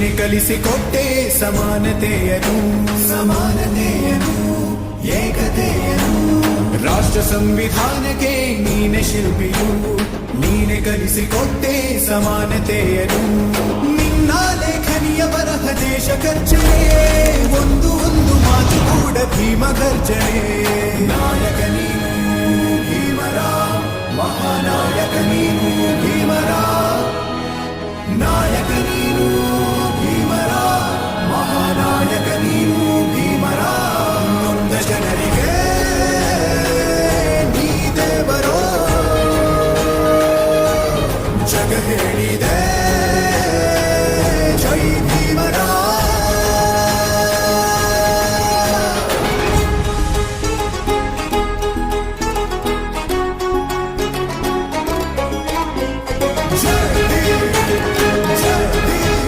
ನೀನೆ ಕಲಿಸಿಕೊಟ್ಟೆ ಸಮಾನತೆಯನು ಏಕತೆಯನು ರಾಷ್ಟ್ರ ಸಂವಿಧಾನಕ್ಕೆ ನೀನೆ ಶಿಲ್ಪಿಯು ನೀನೆ ಕಲಿಸಿಕೊಟ್ಟೆ ಸಮಾನತೆಯನು ನಿನ್ನ ಲೇಖನಿಯ ಬರಹ ದೇಶ ಖರ್ಚನೆ ಒಂದು ಮಾತು ಕೂಡ ಭೀಮ ಗರ್ಜನೆ ನಾಯಕ ನೀನು ಭೀಮರ ಮಹಾನಾಯಕ ನೀನು ಭೀಮರ ನಾಯಕ ನೀನು